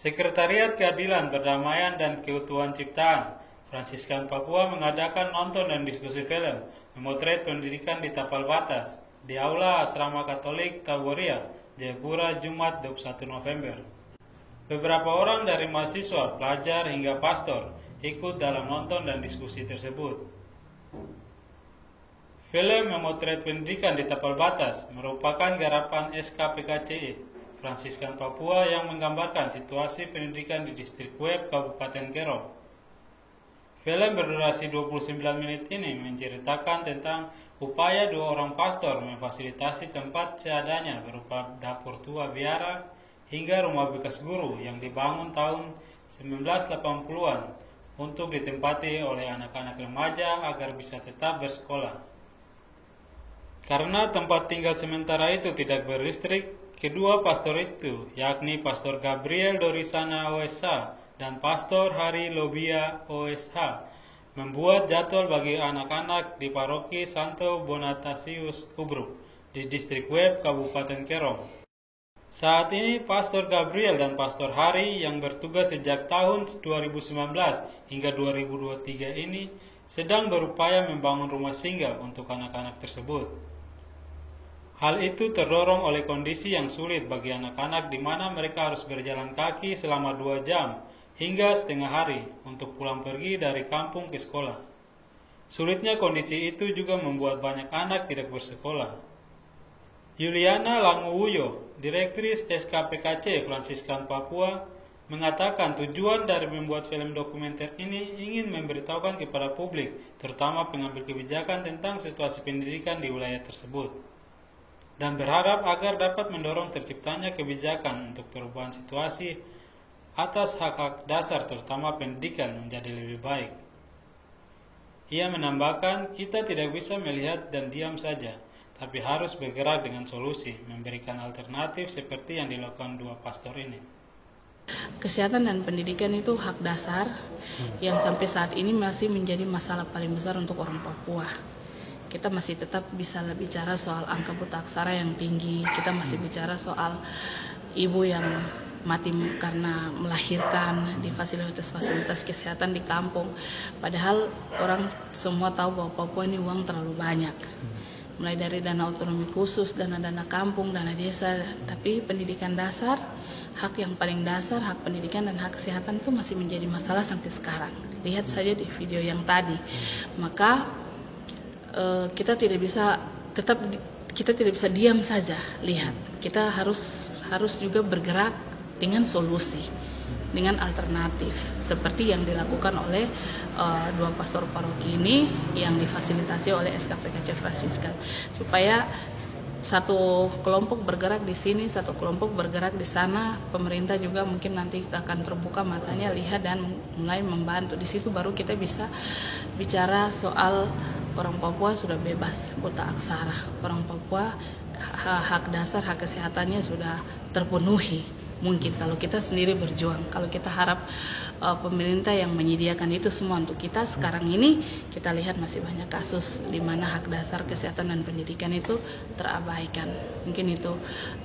Sekretariat Keadilan, Perdamaian dan Keutuhan Ciptaan Fransiskan Papua mengadakan nonton dan diskusi film memotret pendidikan di tapal batas di Aula Asrama Katolik Taboria, Jayapura, Jumat 21 November. Beberapa orang dari mahasiswa, pelajar hingga pastor ikut dalam nonton dan diskusi tersebut. Film memotret pendidikan di tapal batas merupakan garapan SKPKCI Fransiskan Papua yang menggambarkan situasi pendidikan di distrik Web Kabupaten Kero. Film berdurasi 29 menit ini menceritakan tentang upaya dua orang pastor memfasilitasi tempat seadanya berupa dapur tua biara hingga rumah bekas guru yang dibangun tahun 1980-an untuk ditempati oleh anak-anak remaja agar bisa tetap bersekolah. Karena tempat tinggal sementara itu tidak berlistrik, kedua pastor itu, yakni Pastor Gabriel Dorisana OSH dan Pastor Hari Lobia OSH, membuat jadwal bagi anak-anak di paroki Santo Bonatasius Ubruk di distrik Web Kabupaten Kero. Saat ini Pastor Gabriel dan Pastor Hari yang bertugas sejak tahun 2019 hingga 2023 ini sedang berupaya membangun rumah singgah untuk anak-anak tersebut. Hal itu terdorong oleh kondisi yang sulit bagi anak-anak di mana mereka harus berjalan kaki selama 2 jam hingga setengah hari untuk pulang pergi dari kampung ke sekolah. Sulitnya kondisi itu juga membuat banyak anak tidak bersekolah. Yuliana Languwuyo, Direktris SKPKC Fransiskan Papua, mengatakan tujuan dari membuat film dokumenter ini ingin memberitahukan kepada publik, terutama pengambil kebijakan tentang situasi pendidikan di wilayah tersebut, dan berharap agar dapat mendorong terciptanya kebijakan untuk perubahan situasi atas hak-hak dasar terutama pendidikan menjadi lebih baik. Ia menambahkan, kita tidak bisa melihat dan diam saja, tapi harus bergerak dengan solusi, memberikan alternatif seperti yang dilakukan dua pastor ini. Kesehatan dan pendidikan itu hak dasar yang sampai saat ini masih menjadi masalah paling besar untuk orang Papua. Kita masih tetap bisa bicara soal angka buta aksara yang tinggi, kita masih bicara soal ibu yang mati karena melahirkan di fasilitas-fasilitas kesehatan di kampung. Padahal orang semua tahu bahwa Papua ini uang terlalu banyak. Mulai dari dana otonomi khusus, dana-dana kampung, dana desa, tapi pendidikan dasar, hak yang paling dasar, hak pendidikan dan hak kesehatan itu masih menjadi masalah sampai sekarang. Lihat saja di video yang tadi. Maka kita tidak bisa diam saja lihat. Kita harus juga bergerak dengan solusi, dengan alternatif seperti yang dilakukan oleh dua pastor paroki ini yang difasilitasi oleh SKPKC Fransiskan, supaya satu kelompok bergerak di sini, satu kelompok bergerak di sana. Pemerintah juga mungkin nanti kita akan terbuka matanya, lihat dan mulai membantu. Di situ baru kita bisa bicara soal orang Papua sudah bebas buta aksara. Orang Papua hak dasar, hak kesehatannya sudah terpenuhi. Mungkin kalau kita sendiri berjuang, kalau kita harap pemerintah yang menyediakan itu semua untuk kita, sekarang ini kita lihat masih banyak kasus di mana hak dasar kesehatan dan pendidikan itu terabaikan. Mungkin itu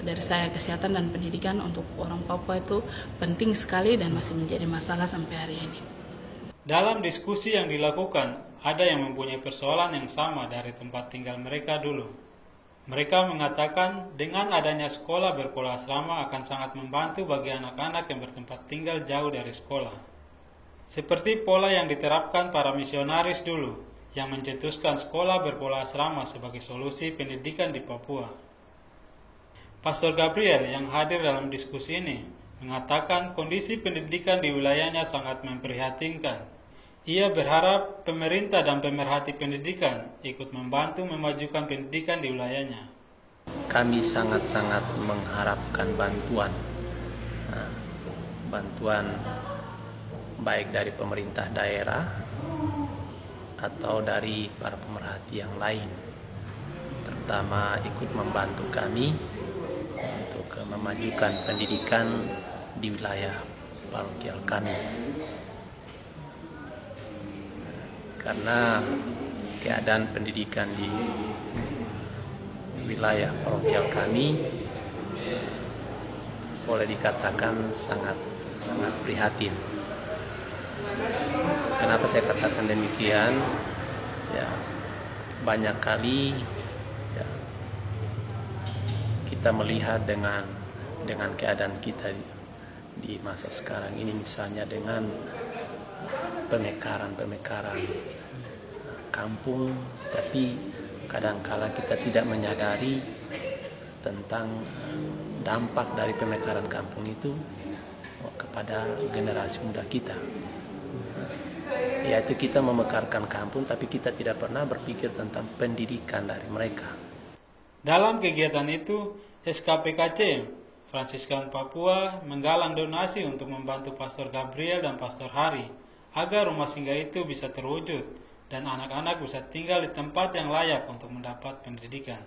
dari saya, kesehatan dan pendidikan untuk orang Papua itu penting sekali dan masih menjadi masalah sampai hari ini. Dalam diskusi yang dilakukan, ada yang mempunyai persoalan yang sama dari tempat tinggal mereka dulu. Mereka mengatakan dengan adanya sekolah berpola asrama akan sangat membantu bagi anak-anak yang bertempat tinggal jauh dari sekolah. Seperti pola yang diterapkan para misionaris dulu, yang mencetuskan sekolah berpola asrama sebagai solusi pendidikan di Papua. Pastor Gabriel yang hadir dalam diskusi ini mengatakan kondisi pendidikan di wilayahnya sangat memprihatinkan. Ia berharap pemerintah dan pemerhati pendidikan ikut membantu memajukan pendidikan di wilayahnya. Kami sangat-sangat mengharapkan bantuan baik dari pemerintah daerah atau dari para pemerhati yang lain, terutama ikut membantu kami untuk memajukan pendidikan di wilayah parokial kami. Karena keadaan pendidikan di wilayah parokial kami boleh dikatakan sangat sangat prihatin. Kenapa saya katakan demikian? Ya, banyak kali ya, kita melihat dengan keadaan kita di masa sekarang ini, misalnya dengan pemekaran kampung, tapi kadangkala kita tidak menyadari tentang dampak dari pemekaran kampung itu kepada generasi muda kita. Yaitu kita memekarkan kampung, tapi kita tidak pernah berpikir tentang pendidikan dari mereka. Dalam kegiatan itu, SKPKC Fransiskan Papua menggalang donasi untuk membantu Pastor Gabriel dan Pastor Hari agar rumah singgah itu bisa terwujud dan anak-anak bisa tinggal di tempat yang layak untuk mendapat pendidikan.